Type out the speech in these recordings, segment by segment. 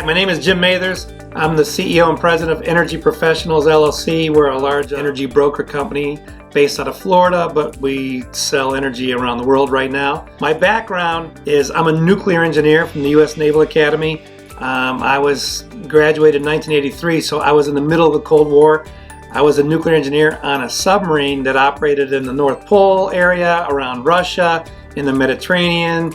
Hi, my name is Jim Mathers. I'm the CEO and President of Energy Professionals, LLC. We're a large energy broker company based out of Florida, but we sell energy around the world right now. My background is I'm a nuclear engineer from the U.S. Naval Academy. I was graduated in 1983, so I was in the middle of the Cold War. I was a nuclear engineer on a submarine that operated in the North Pole area, around Russia, in the Mediterranean,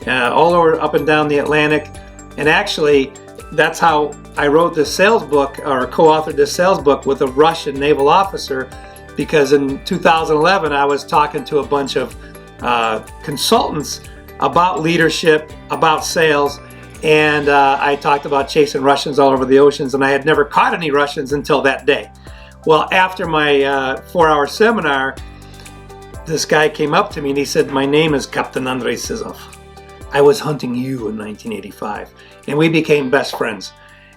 all over up and down the Atlantic. And actually, that's how I wrote this sales book, or co-authored this sales book with a Russian naval officer, because in 2011 I was talking to a bunch of consultants about leadership, about sales, and I talked about chasing Russians all over the oceans, and I had never caught any Russians until that day. Well, after my 4-hour seminar, this guy came up to me and he said, "My name is Captain Andrei Sizov. I was hunting you in 1985." And we became best friends.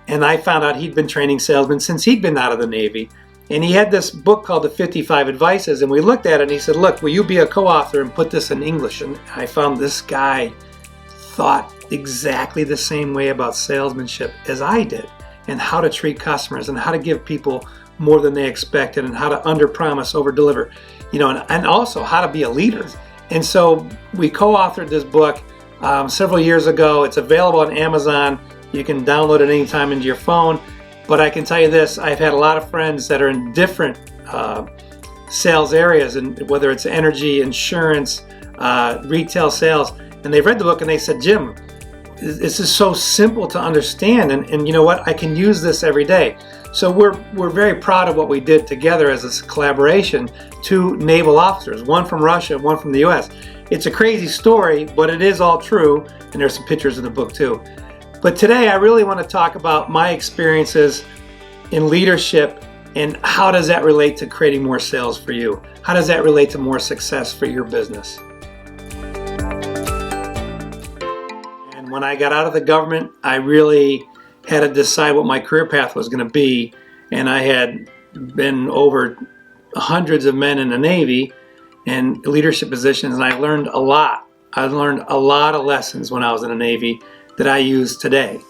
And I found out he'd been training salesmen since he'd been out of the Navy. And he had this book called The 55 Advices, and we looked at it and he said, "Look, will you be a co-author and put this in English?" And I found this guy thought exactly the same way about salesmanship as I did, and how to treat customers, and how to give people more than they expected, and how to under-promise, over-deliver, and also how to be a leader. And so we co-authored this book several years ago. It's available on Amazon. You can download it anytime into your phone. But I can tell you this, I've had a lot of friends that are in different sales areas, and whether it's energy, insurance, retail sales, and they've read the book and they said, "Jim, this is so simple to understand, and you know what, I can use this every day." So we're very proud of what we did together as a collaboration. 2 naval officers, one from Russia, one from the US. It's a crazy story, but it is all true, and there's some pictures in the book too. But today I really want to talk about my experiences in leadership, and how does that relate to creating more sales for you? How does that relate to more success for your business? And when I got out of the government, I really had to decide what my career path was going to be. And I had been over hundreds of men in the Navy and leadership positions, and I learned a lot. I learned a lot of lessons when I was in the Navy that I use today.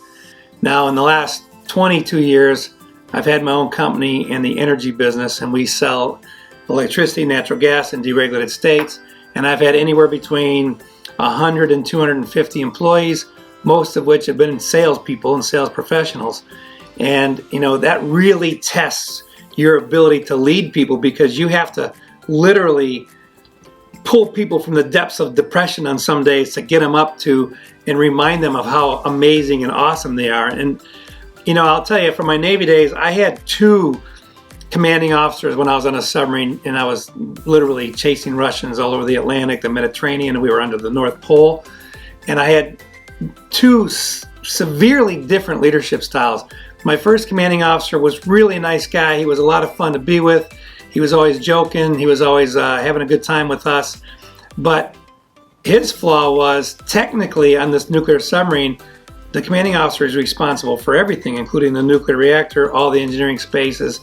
Now, in the last 22 years, I've had my own company in the energy business, and we sell electricity, natural gas in deregulated states. And I've had anywhere between 100 and 250 employees, most of which have been salespeople and sales professionals. And that really tests your ability to lead people, because you have to literally pull people from the depths of depression on some days to get them up to and remind them of how amazing and awesome they are. And I'll tell you, from my Navy days, I had 2 commanding officers when I was on a submarine, and I was literally chasing Russians all over the Atlantic, the Mediterranean, and we were under the North Pole. And I had 2 severely different leadership styles. My first commanding officer was really a nice guy. He was a lot of fun to be with. He was always joking. He was always having a good time with us. But his flaw was, technically on this nuclear submarine, the commanding officer is responsible for everything, including the nuclear reactor, all the engineering spaces,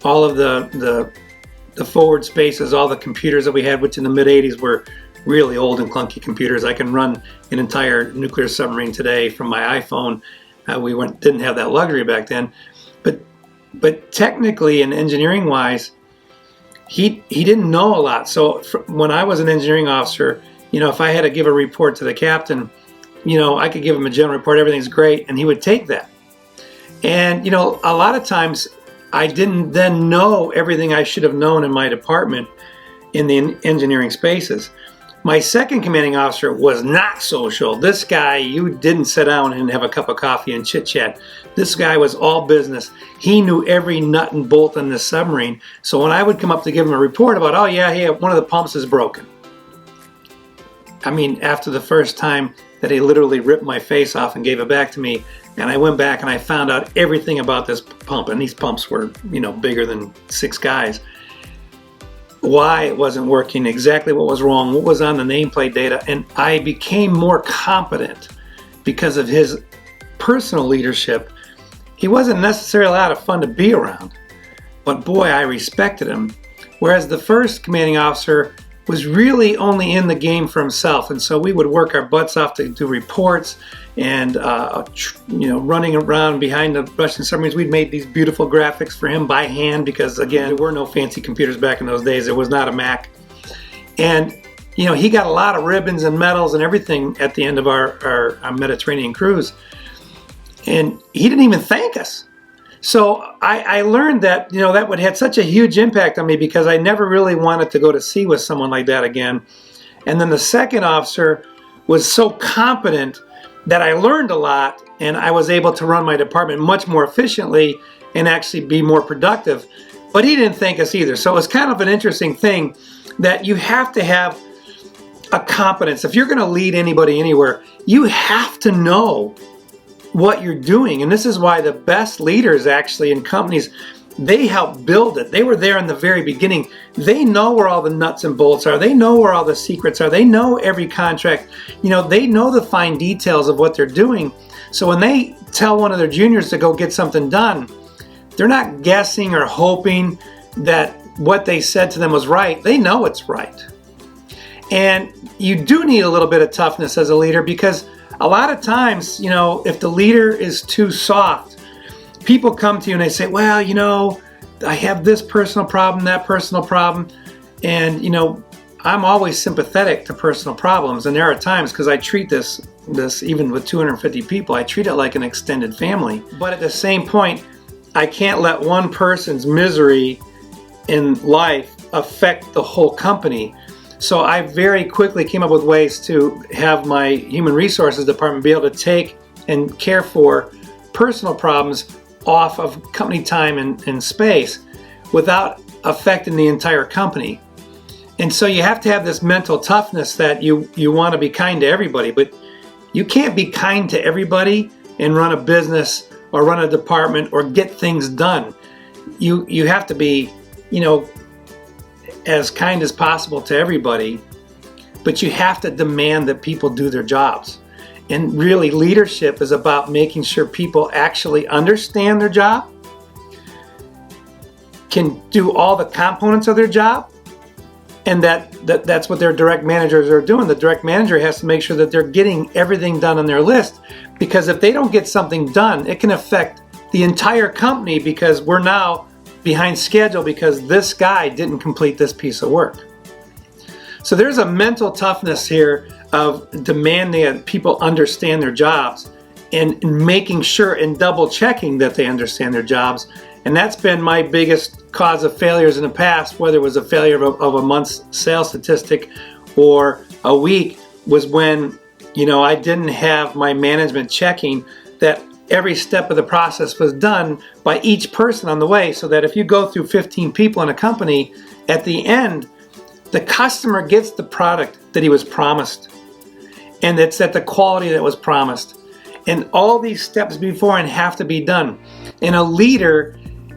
all of the forward spaces, all the computers that we had, which in the mid-'80s were really old and clunky computers. I can run an entire nuclear submarine today from my iPhone. We didn't have that luxury back then. But technically and engineering-wise, he didn't know a lot. So when I was an engineering officer, if I had to give a report to the captain, I could give him a general report, everything's great, and he would take that. And a lot of times I didn't then know everything I should have known in my department in the engineering spaces. My second commanding officer was not social. This guy, you didn't sit down and have a cup of coffee and chit chat. This guy was all business. He knew every nut and bolt on this submarine. So when I would come up to give him a report about, "Oh yeah, one of the pumps is broken." I mean, after the first time that he literally ripped my face off and gave it back to me, and I went back and I found out everything about this pump, and these pumps were, bigger than 6 guys. Why it wasn't working, exactly what was wrong, what was on the nameplate data, and I became more competent because of his personal leadership. He wasn't necessarily a lot of fun to be around, but boy, I respected him. Whereas the first commanding officer was really only in the game for himself. And so we would work our butts off to do reports and, running around behind the Russian submarines. We'd made these beautiful graphics for him by hand because, again, there were no fancy computers back in those days. There was not a Mac. And, he got a lot of ribbons and medals and everything at the end of our Mediterranean cruise. And he didn't even thank us. So I learned that, that would have such a huge impact on me because I never really wanted to go to sea with someone like that again. And then the second officer was so competent that I learned a lot, and I was able to run my department much more efficiently and actually be more productive. But he didn't thank us either. So it was kind of an interesting thing that you have to have a competence. If you're going to lead anybody anywhere, you have to know what you're doing. And this is why the best leaders actually in companies, they help build it. They were there in the very beginning. They know where all the nuts and bolts are. They know where all the secrets are. They know every contract. They know the fine details of what they're doing. So when they tell one of their juniors to go get something done, they're not guessing or hoping that what they said to them was right. They know it's right. And you do need a little bit of toughness as a leader because a lot of times, if the leader is too soft, people come to you and they say, well, I have this personal problem, that personal problem. And, I'm always sympathetic to personal problems. And there are times, because I treat this even with 250 people, I treat it like an extended family. But at the same point, I can't let one person's misery in life affect the whole company. So I very quickly came up with ways to have my human resources department be able to take and care for personal problems off of company time and space without affecting the entire company. And so you have to have this mental toughness that you want to be kind to everybody, but you can't be kind to everybody and run a business or run a department or get things done. You have to be, as kind as possible to everybody, but you have to demand that people do their jobs. And really, leadership is about making sure people actually understand their job, can do all the components of their job, and that's what their direct managers are doing. The direct manager has to make sure that they're getting everything done on their list, because if they don't get something done, it can affect the entire company because we're now behind schedule because this guy didn't complete this piece of work. So there's a mental toughness here of demanding that people understand their jobs and making sure and double checking that they understand their jobs. And that's been my biggest cause of failures in the past, whether it was a failure of a month's sales statistic or a week, was when I didn't have my management checking that every step of the process was done by each person on the way, so that if you go through 15 people in a company, at the end, the customer gets the product that he was promised, and it's at the quality that was promised. And all these steps beforehand have to be done. And a leader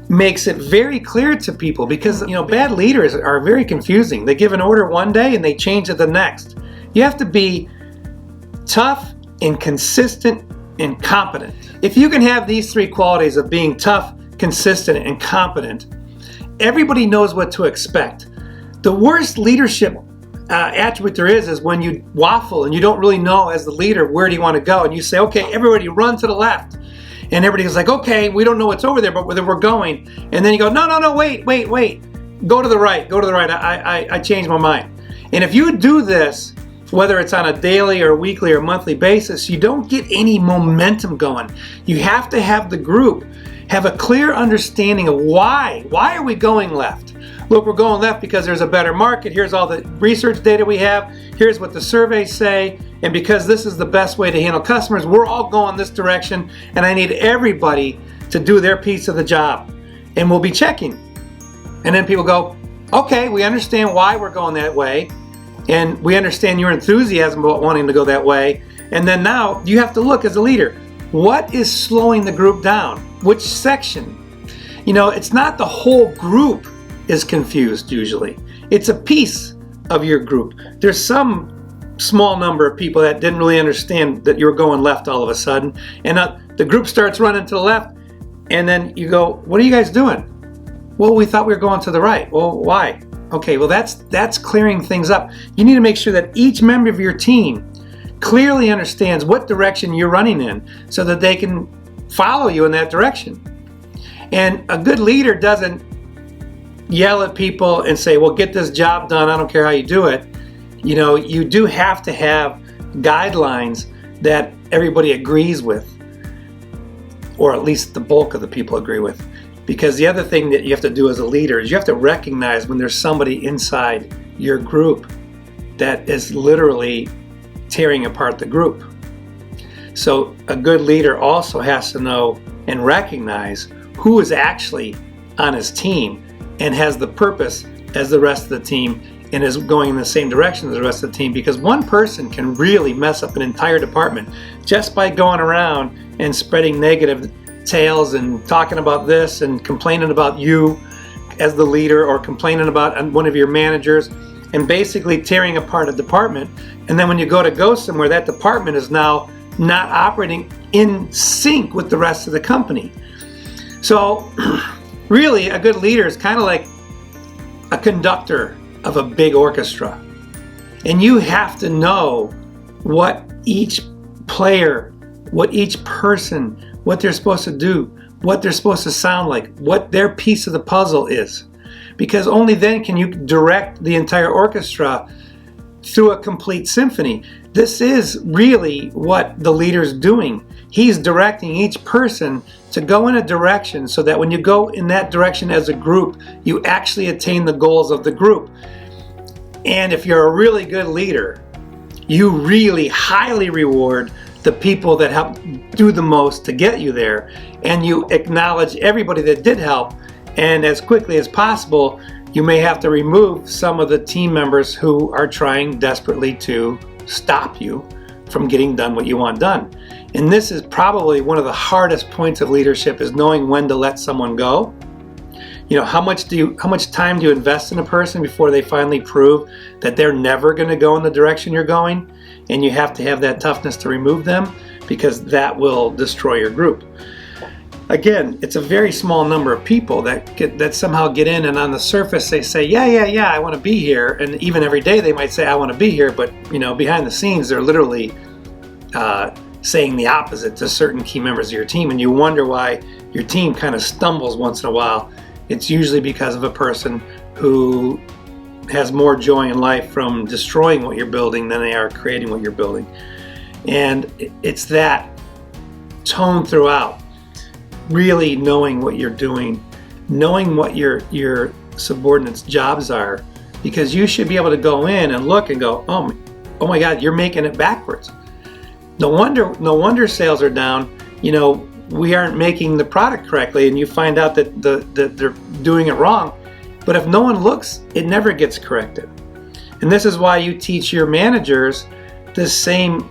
makes it very clear to people, because bad leaders are very confusing. They give an order one day and they change it the next. You have to be tough and consistent and competent. If you can have these three qualities of being tough, consistent, and competent, everybody knows what to expect. The worst leadership attribute there is when you waffle and you don't really know as the leader where do you want to go, and you say, okay, everybody run to the left. And everybody's like, okay, we don't know what's over there, but we're going. And then you go, no, wait. Go to the right. I changed my mind. And if you do this, whether it's on a daily or weekly or monthly basis, you don't get any momentum going. You have to have the group have a clear understanding of why. Why are we going left? Look, we're going left because there's a better market. Here's all the research data we have. Here's what the surveys say. And because this is the best way to handle customers, we're all going this direction. And I need everybody to do their piece of the job. And we'll be checking. And then people go, okay, we understand why we're going that way. And we understand your enthusiasm about wanting to go that way. And then now you have to look as a leader. What is slowing the group down? Which section? It's not the whole group is confused usually. It's a piece of your group. There's some small number of people that didn't really understand that you're going left all of a sudden. And the group starts running to the left. And then you go, what are you guys doing? Well, we thought we were going to the right. Well, why? Okay, well that's clearing things up. You need to make sure that each member of your team clearly understands what direction you're running in so that they can follow you in that direction. And a good leader doesn't yell at people and say, well, get this job done, I don't care how you do it. You know, you do have to have guidelines that everybody agrees with, or at least the bulk of the people agree with. Because the other thing that you have to do as a leader is you have to recognize when there's somebody inside your group that is literally tearing apart the group. So a good leader also has to know and recognize who is actually on his team and has the purpose as the rest of the team and is going in the same direction as the rest of the team, because one person can really mess up an entire department just by going around and spreading negative tales and talking about this and complaining about you as the leader, or complaining about one of your managers, and basically tearing apart a department. And then when you go somewhere, that department is now not operating in sync with the rest of the company. So really a good leader is kind of like a conductor of a big orchestra, and you have to know what each player, what each person, what they're supposed to do, what they're supposed to sound like, what their piece of the puzzle is, because only then can you direct the entire orchestra through a complete symphony. This is really what the leader's doing. He's directing each person to go in a direction so that when you go in that direction as a group, you actually attain the goals of the group. And if you're a really good leader, you really highly reward the people that help do the most to get you there, and you acknowledge everybody that did help, and as quickly as possible you may have to remove some of the team members who are trying desperately to stop you from getting done what you want done. And this is probably one of the hardest points of leadership, is knowing when to let someone go. You know, how much time do you invest in a person before they finally prove that they're never going to go in the direction you're going? And you have to have that toughness to remove them, because that will destroy your group. Again, it's a very small number of people that somehow get in, and on the surface they say, yeah, I want to be here, and even every day they might say, I want to be here, but you know, behind the scenes they're literally saying the opposite to certain key members of your team, and you wonder why your team kind of stumbles once in a while. It's usually because of a person who has more joy in life from destroying what you're building than they are creating what you're building. And it's that tone throughout. Really knowing what you're doing, knowing what your subordinates' jobs are, because you should be able to go in and look and go, oh my God, you're making it backwards. No wonder sales are down. You know, we aren't making the product correctly, and you find out that they're doing it wrong. But if no one looks, it never gets corrected. And this is why you teach your managers this same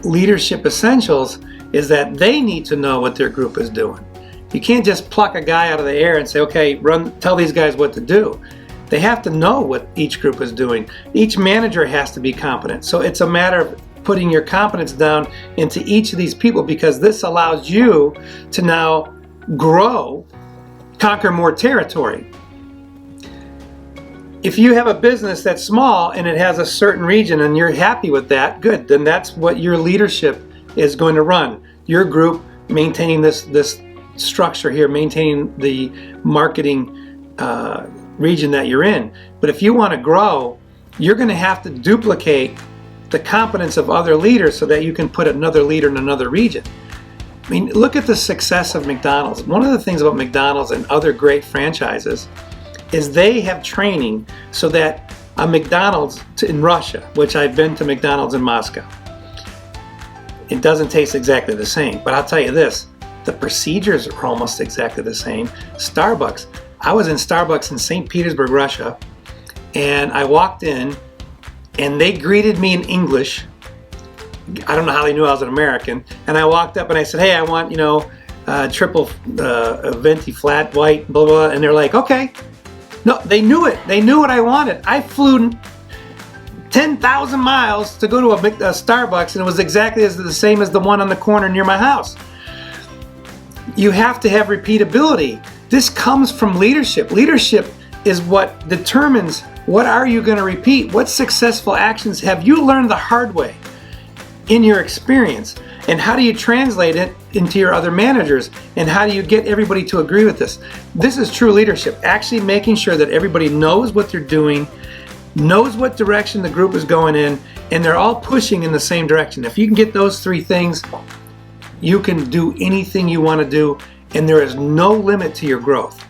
leadership essentials, is that they need to know what their group is doing. You can't just pluck a guy out of the air and say, okay, tell these guys what to do. They have to know what each group is doing. Each manager has to be competent. So it's a matter of putting your competence down into each of these people, because this allows you to now grow, conquer more territory. If you have a business that's small and it has a certain region and you're happy with that, good, then that's what your leadership is going to run. Your group maintaining this structure here, maintaining the marketing region that you're in. But if you want to grow, you're going to have to duplicate the competence of other leaders so that you can put another leader in another region. I mean, look at the success of McDonald's. One of the things about McDonald's and other great franchises is they have training so that a McDonald's in Russia, which I've been to McDonald's in Moscow, it doesn't taste exactly the same, but I'll tell you this, the procedures are almost exactly the same. Starbucks, I was in Starbucks in St. Petersburg, Russia, and I walked in and they greeted me in English. I don't know how they knew I was an American. And I walked up and I said, hey, I want, triple venti flat white, blah, blah, blah. And they're like, okay. No, they knew it. They knew what I wanted. I flew 10,000 miles to go to a Starbucks, and it was exactly the same as the one on the corner near my house. You have to have repeatability. This comes from leadership. Leadership is what determines what are you going to repeat. What successful actions have you learned the hard way in your experience? And how do you translate it into your other managers? And how do you get everybody to agree with this? This is true leadership. Actually making sure that everybody knows what they're doing, knows what direction the group is going in, and they're all pushing in the same direction. If you can get those three things, you can do anything you want to do, and there is no limit to your growth.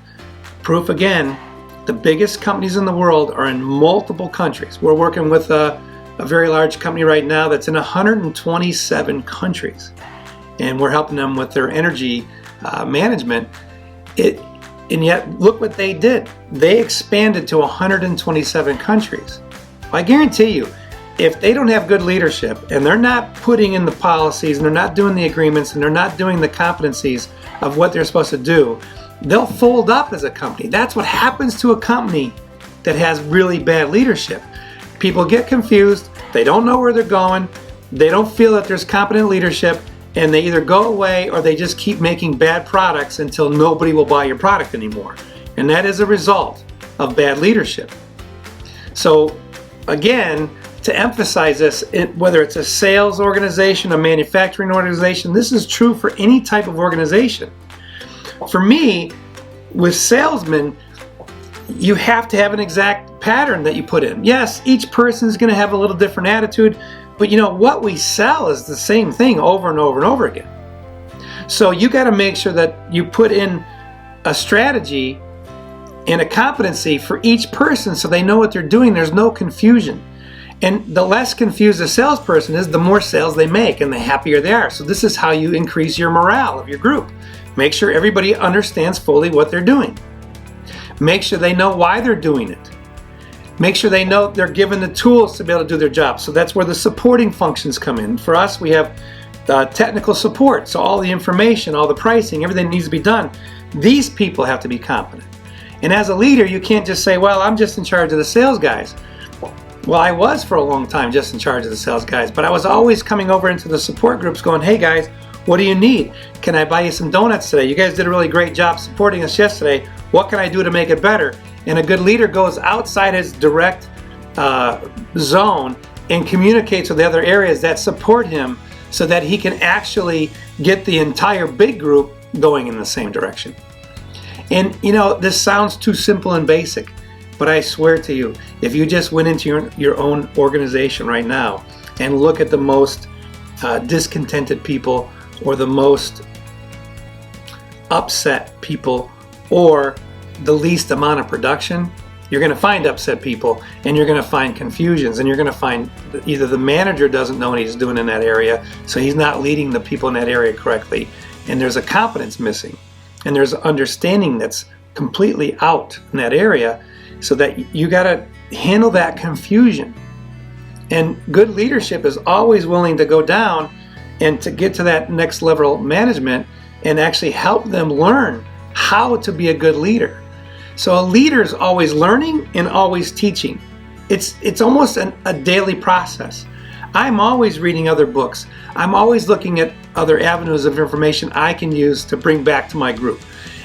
Proof again, the biggest companies in the world are in multiple countries. We're working with a very large company right now that's in 127 countries, and we're helping them with their energy management. And yet, look what they did. They expanded to 127 countries. I guarantee you, if they don't have good leadership and they're not putting in the policies and they're not doing the agreements and they're not doing the competencies of what they're supposed to do, they'll fold up as a company. That's what happens to a company that has really bad leadership. People get confused, they don't know where they're going, they don't feel that there's competent leadership, and they either go away or they just keep making bad products until nobody will buy your product anymore. And that is a result of bad leadership. So again, to emphasize this, whether it's a sales organization, a manufacturing organization, this is true for any type of organization. For me, with salesmen, you have to have an exact pattern that you put in. Yes, each person is going to have a little different attitude, but you know what we sell is the same thing over and over and over again. So you got to make sure that you put in a strategy and a competency for each person so they know what they're doing. There's no confusion. And the less confused a salesperson is, the more sales they make and the happier they are. So this is how you increase your morale of your group. Make sure everybody understands fully what they're doing. Make sure they know why they're doing it. Make sure they know they're given the tools to be able to do their job. So that's where the supporting functions come in. For us, we have technical support. So all the information, all the pricing, everything needs to be done. These people have to be competent. And as a leader, you can't just say, well, I'm just in charge of the sales guys. Well, I was for a long time just in charge of the sales guys, but I was always coming over into the support groups going, hey guys, what do you need? Can I buy you some donuts today? You guys did a really great job supporting us yesterday. What can I do to make it better? And a good leader goes outside his direct zone and communicates with the other areas that support him so that he can actually get the entire big group going in the same direction. And you know, this sounds too simple and basic, but I swear to you, if you just went into your own organization right now and look at the most discontented people or the most upset people or the least amount of production, you're going to find upset people and you're going to find confusions, and you're going to find either the manager doesn't know what he's doing in that area, so he's not leading the people in that area correctly, and there's a competence missing, and there's understanding that's completely out in that area, so that you got to handle that confusion. And good leadership is always willing to go down and to get to that next level management and actually help them learn how to be a good leader. So a leader is always learning and always teaching. It's almost a daily process. I'm always reading other books. I'm always looking at other avenues of information I can use to bring back to my group.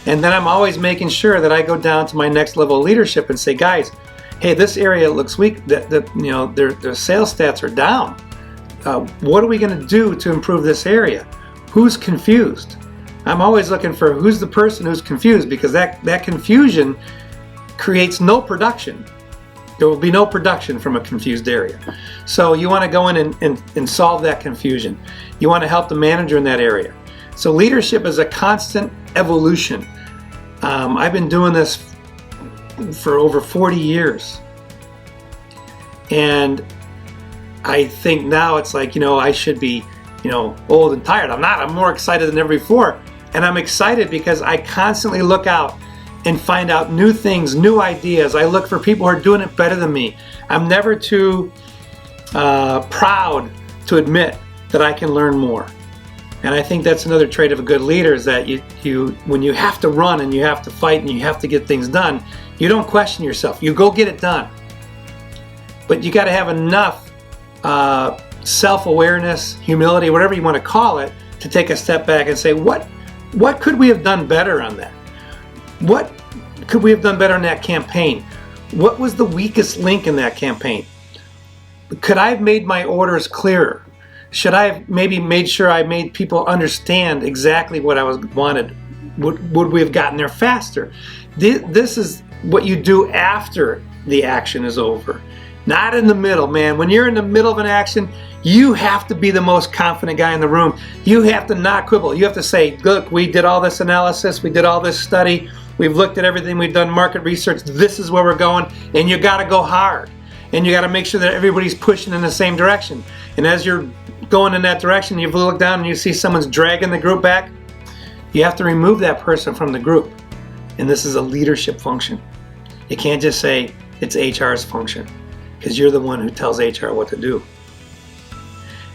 And then I'm always making sure that I go down to my next level of leadership and say, guys, hey, this area looks weak. Their sales stats are down. What are we going to do to improve this area? Who's confused? I'm always looking for who's the person who's confused, because that confusion creates no production. There will be no production from a confused area. So you want to go in and solve that confusion. You want to help the manager in that area. So leadership is a constant evolution. I've been doing this for over 40 years. And I think now it's like, I should be, old and tired. I'm not. I'm more excited than ever before. And I'm excited because I constantly look out and find out new things, new ideas. I look for people who are doing it better than me. I'm never too proud to admit that I can learn more. And I think that's another trait of a good leader, is that you when you have to run and you have to fight and you have to get things done, you don't question yourself. You go get it done. But you got to have enough self-awareness, humility, whatever you want to call it, to take a step back and say, what could we have done better on that? What could we have done better on that campaign? What was the weakest link in that campaign? Could I have made my orders clearer? Should I have maybe made sure I made people understand exactly what I wanted? Would we have gotten there faster? This is what you do after the action is over, not in the middle, man. When you're in the middle of an action, you have to be the most confident guy in the room. You have to not quibble. You have to say, look, we did all this analysis, we did all this study, we've looked at everything, we've done market research, this is where we're going, and you got to go hard. And you got to make sure that everybody's pushing in the same direction. And as you're going in that direction, you look down and you see someone's dragging the group back, you have to remove that person from the group. And this is a leadership function. You can't just say it's HR's function, because you're the one who tells HR what to do.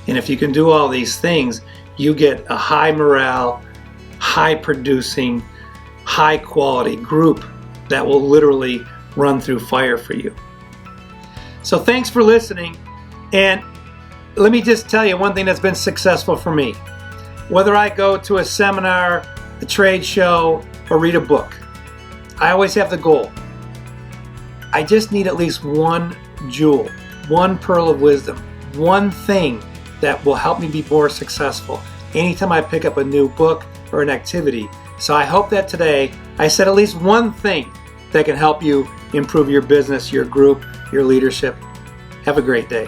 And if you can do all these things, you get a high morale, high producing, high quality group that will literally run through fire for you. So thanks for listening. And let me just tell you one thing that's been successful for me. Whether I go to a seminar, a trade show, or read a book, I always have the goal. I just need at least one jewel, one pearl of wisdom, one thing that will help me be more successful anytime I pick up a new book or an activity. So I hope that today I said at least one thing that can help you improve your business, your group, your leadership. Have a great day.